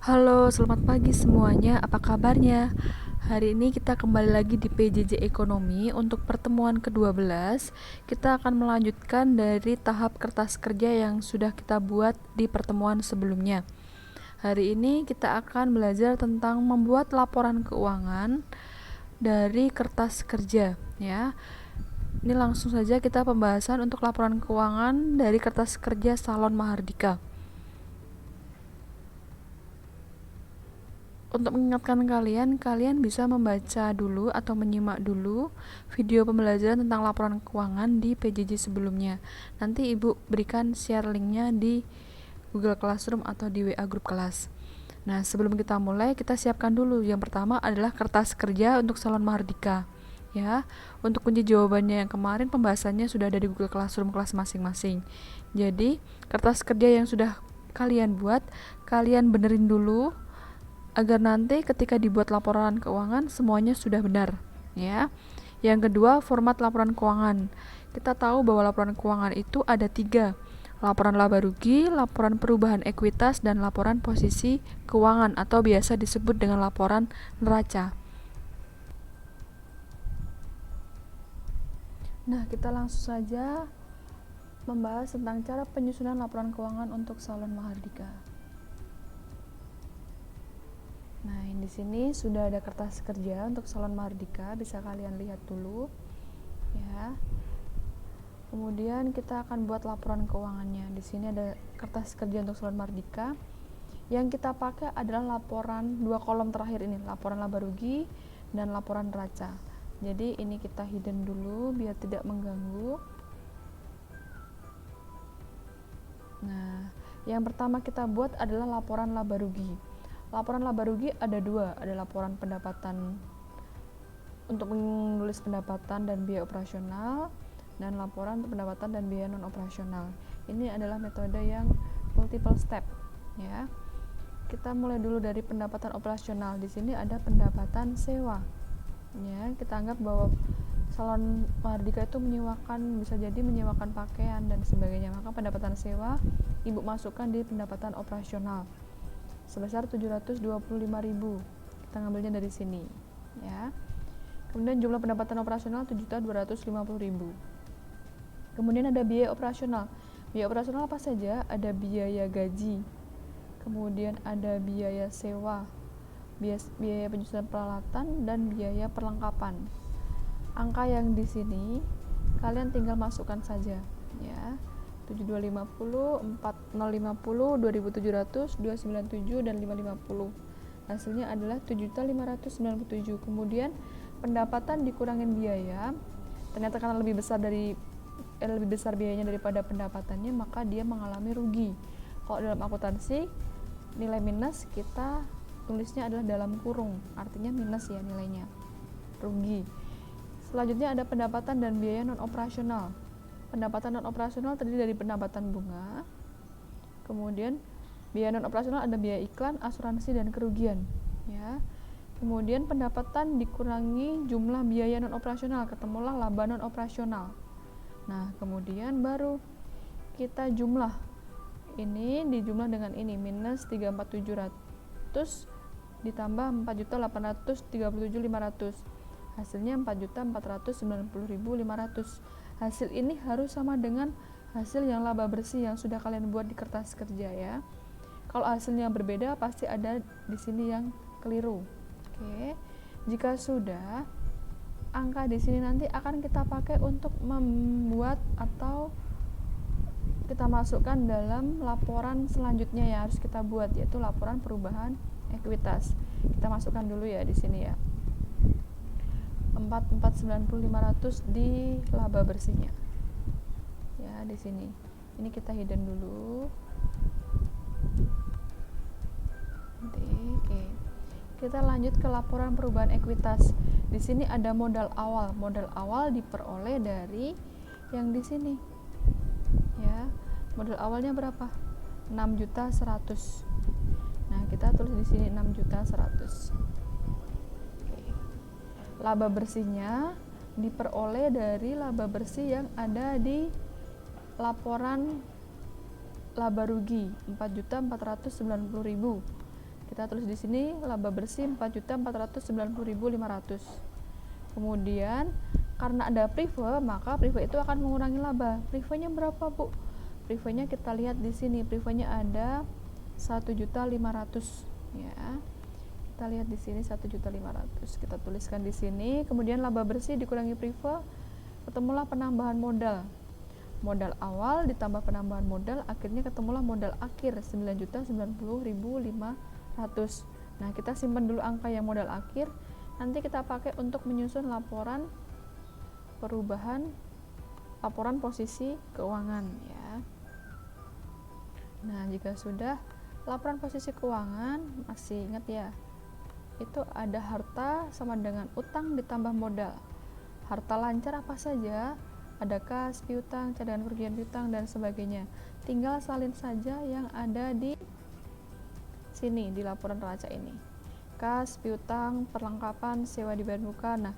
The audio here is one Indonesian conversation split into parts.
Halo, selamat pagi semuanya. Apa kabarnya? Hari ini kita kembali lagi di PJJ Ekonomi untuk pertemuan ke-12. Kita akan melanjutkan dari tahap kertas kerja yang sudah kita buat di pertemuan sebelumnya. Hari ini kita akan belajar tentang membuat laporan keuangan dari kertas kerja, ya. Ini langsung saja kita pembahasan untuk laporan keuangan dari kertas kerja Salon Mahardika. Untuk mengingatkan kalian bisa membaca dulu atau menyimak dulu video pembelajaran tentang laporan keuangan di PJJ sebelumnya. Nanti Ibu berikan share linknya di Google Classroom atau di WA grup kelas. Nah, sebelum kita mulai, kita siapkan dulu. Yang pertama adalah kertas kerja untuk Salon Mahardika. Ya, untuk kunci jawabannya yang kemarin pembahasannya sudah ada di Google Classroom kelas masing-masing. Jadi, kertas kerja yang sudah kalian buat, kalian benerin dulu agar nanti ketika dibuat laporan keuangan semuanya sudah benar, ya. Yang kedua, format laporan keuangan. Kita tahu bahwa laporan keuangan itu ada 3: laporan laba rugi, laporan perubahan ekuitas, dan laporan posisi keuangan atau biasa disebut dengan laporan neraca. Nah, kita langsung saja membahas tentang cara penyusunan laporan keuangan untuk Salon Mahardika. Nah, di sini sudah ada kertas kerja untuk Salon Mahardika, bisa kalian lihat dulu, ya. Kemudian kita akan buat laporan keuangannya. Di sini ada kertas kerja untuk Salon Mahardika. Yang kita pakai adalah laporan 2 kolom terakhir ini, laporan laba rugi dan laporan neraca. Jadi ini kita hidden dulu biar tidak mengganggu. Nah, yang pertama kita buat adalah laporan laba rugi. Laporan laba rugi ada 2, ada laporan pendapatan untuk menulis pendapatan dan biaya operasional, dan laporan untuk pendapatan dan biaya non operasional. Ini adalah metode yang multiple step, ya. Kita mulai dulu dari pendapatan operasional. Di sini ada pendapatan sewa, ya. Kita anggap bahwa Salon Mahardika itu bisa jadi menyewakan pakaian dan sebagainya, maka pendapatan sewa Ibu masukkan di pendapatan operasional sebesar 725.000. Kita ngambilnya dari sini, ya. Kemudian jumlah pendapatan operasional 7.250.000. Kemudian ada biaya operasional. Biaya operasional apa saja? Ada biaya gaji, kemudian ada biaya sewa, biaya penyusunan peralatan, dan biaya perlengkapan. Angka yang di sini kalian tinggal masukkan saja, ya. 7250, 4050, 2700, 297, dan 550. Hasilnya adalah 7.597. Kemudian pendapatan dikurangin biaya, ternyata karena lebih besar biayanya daripada pendapatannya, maka dia mengalami rugi. Kalau dalam akuntansi nilai minus kita tulisnya adalah dalam kurung, artinya minus ya nilainya, rugi. Selanjutnya ada pendapatan dan biaya non operasional. Pendapatan non operasional terdiri dari pendapatan bunga, kemudian biaya non operasional ada biaya iklan, asuransi, dan kerugian, ya. Kemudian pendapatan dikurangi jumlah biaya non operasional, ketemulah laba non operasional. Nah, kemudian baru kita jumlah. Ini dijumlah dengan ini, minus 34.700 ditambah 4.837.500. Hasilnya 4.490.500. Hasil ini harus sama dengan hasil yang laba bersih yang sudah kalian buat di kertas kerja, ya. Kalau hasilnya berbeda pasti ada di sini yang keliru. Oke. Jika sudah, angka di sini nanti akan kita pakai untuk membuat atau kita masukkan dalam laporan selanjutnya yang harus kita buat, yaitu laporan perubahan ekuitas. Kita masukkan dulu ya di sini ya. 4.490.500 di laba bersihnya, ya, di sini. Ini kita hidden dulu. Oke. Kita lanjut ke laporan perubahan ekuitas. Di sini ada modal awal. Modal awal diperoleh dari yang di sini, ya. Modal awalnya berapa? 6.100.000. Nah, kita tulis di sini 6.100.000. Laba bersihnya diperoleh dari laba bersih yang ada di laporan laba rugi 4.490.000. Kita tulis di sini laba bersih 4.490.500. Kemudian karena ada prive, maka prive itu akan mengurangi laba. Privenya berapa, Bu? Privenya kita lihat di sini, privenya ada 1.500.000 ya. Kita lihat di sini 1.500.000. Kita tuliskan di sini, kemudian laba bersih dikurangi prive, ketemulah penambahan modal. Modal awal ditambah penambahan modal, akhirnya ketemulah modal akhir 9.090.500. Nah, kita simpan dulu angka yang modal akhir, nanti kita pakai untuk menyusun laporan perubahan, laporan posisi keuangan ya. Nah, jika sudah laporan posisi keuangan, masih ingat ya, itu ada harta sama dengan utang ditambah modal. Harta lancar apa saja? Ada kas, piutang, cadangan kerugian piutang, dan sebagainya. Tinggal salin saja yang ada di sini, di laporan neraca ini. Kas, piutang, perlengkapan, sewa dibayar muka. Nah,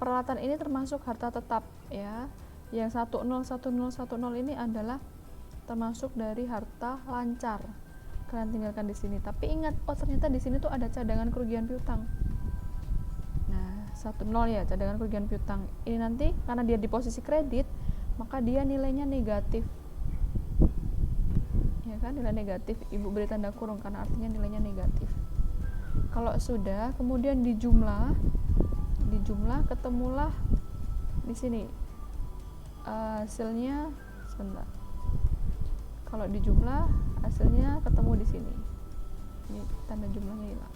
peralatan ini termasuk harta tetap ya. Yang 101010 ini adalah termasuk dari harta lancar. Kalian tinggalkan di sini. Tapi ingat, oh ternyata di sini tuh ada cadangan kerugian piutang. Nah, 10 ya, cadangan kerugian piutang. Ini nanti karena dia di posisi kredit, maka dia nilainya negatif. Ya kan, nilai negatif. Ibu beri tanda kurung karena artinya nilainya negatif. Kalau sudah, kemudian dijumlah ketemulah di sini. Hasilnya sebentar. Kalau dijumlah, hasilnya ketemu di sini. Ini tanda jumlahnya hilang.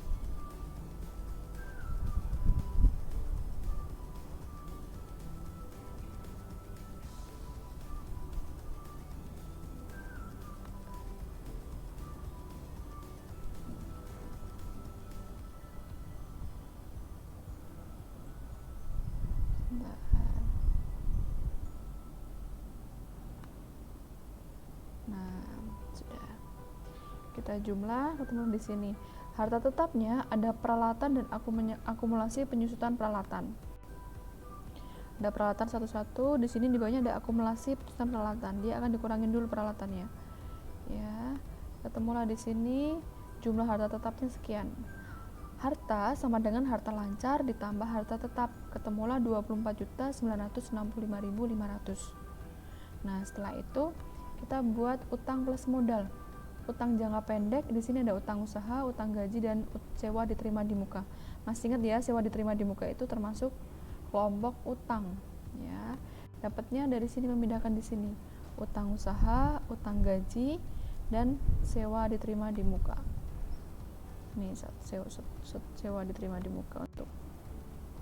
Kita jumlah ketemu di sini. Harta tetapnya ada peralatan dan akumulasi penyusutan peralatan. Ada peralatan satu-satu, di sini di bawahnya ada akumulasi penyusutan peralatan. Dia akan dikurangin dulu peralatannya. Ya, ketemulah di sini jumlah harta tetapnya sekian. Harta sama dengan harta lancar ditambah harta tetap, ketemulah 24.965.500. Nah, setelah itu kita buat utang plus modal. Utang jangka pendek, di sini ada utang usaha, utang gaji, dan sewa diterima di muka. Masih ingat ya, sewa diterima di muka itu termasuk kelompok utang ya. Dapatnya dari sini, memindahkan di sini. Utang usaha, utang gaji, dan sewa diterima di muka. Ini sewa diterima di muka untuk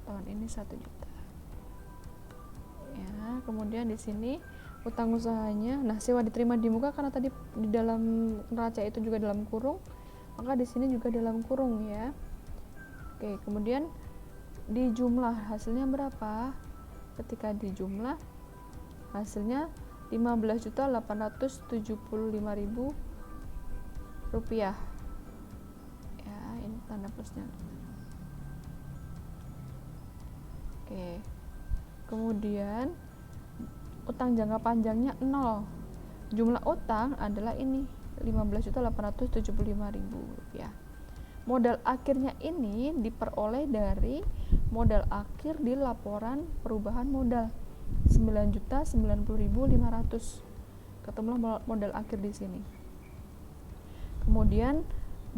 tahun ini 1 juta. Ya, kemudian di sini utang usahanya, nah sewa diterima di muka karena tadi di dalam neraca itu juga dalam kurung, maka di sini juga dalam kurung ya. Oke, kemudian dijumlah hasilnya berapa? Ketika dijumlah hasilnya 15.875.000 rupiah. Ya, ini tanda plusnya. Oke. Kemudian utang jangka panjangnya 0. Jumlah utang adalah ini 15.875.000 rupiah. Modal akhirnya ini diperoleh dari modal akhir di laporan perubahan modal 9.090.500. Ketemulah modal akhir di sini. Kemudian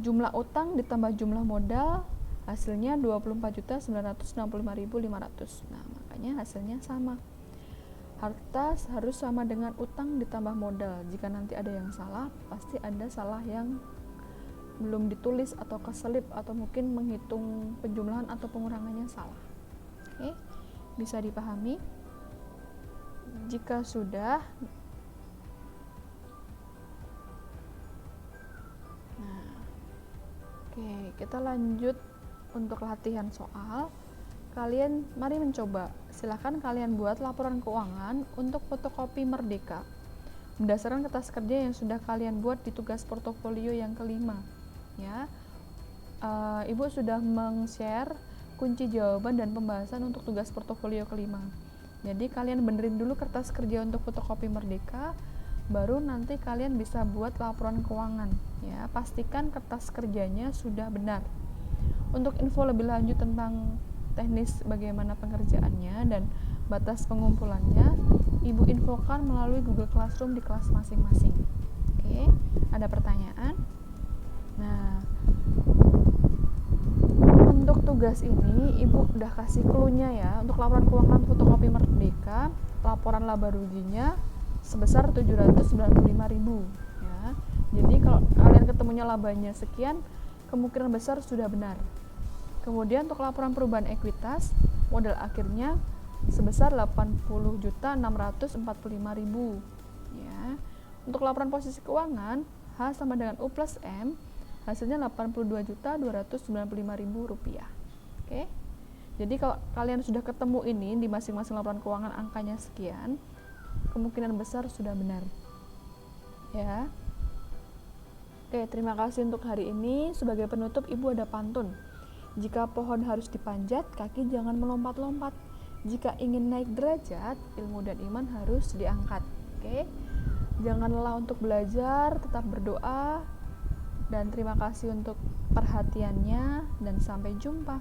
jumlah utang ditambah jumlah modal, hasilnya 24.965.500. Nah, makanya hasilnya sama. Harta harus sama dengan utang ditambah modal. Jika nanti ada yang salah, pasti ada salah yang belum ditulis atau keselip, atau mungkin menghitung penjumlahan atau pengurangannya salah. Oke, bisa dipahami? Jika sudah, nah, oke, kita lanjut untuk latihan soal. Kalian mari mencoba. Silahkan kalian buat laporan keuangan untuk fotokopi Merdeka berdasarkan kertas kerja yang sudah kalian buat di tugas portofolio yang kelima. Ya, Ibu sudah meng-share kunci jawaban dan pembahasan untuk tugas portofolio kelima. Jadi kalian benerin dulu kertas kerja untuk fotokopi Merdeka, baru nanti kalian bisa buat laporan keuangan ya. Pastikan kertas kerjanya sudah benar. Untuk info lebih lanjut tentang teknis bagaimana pengerjaannya dan batas pengumpulannya, Ibu infokan melalui Google Classroom di kelas masing-masing. Oke, ada pertanyaan? Nah, untuk tugas ini Ibu udah kasih clue-nya ya. Untuk laporan keuangan fotokopi Merdeka, laporan laba ruginya sebesar 795.000 ya. Jadi kalau kalian ketemunya labanya sekian, kemungkinan besar sudah benar. Kemudian untuk laporan perubahan ekuitas, modal akhirnya sebesar 80.645.000 ya. Untuk laporan posisi keuangan, H sama dengan U plus M, hasilnya 82.295.000 rupiah. Oke. Jadi kalau kalian sudah ketemu ini di masing-masing laporan keuangan angkanya sekian, kemungkinan besar sudah benar. Ya. Oke, terima kasih untuk hari ini. Sebagai penutup, Ibu ada pantun. Jika pohon harus dipanjat, kaki jangan melompat-lompat. Jika ingin naik derajat, ilmu dan iman harus diangkat. Oke. Jangan lelah untuk belajar, tetap berdoa. Dan terima kasih untuk perhatiannya dan sampai jumpa.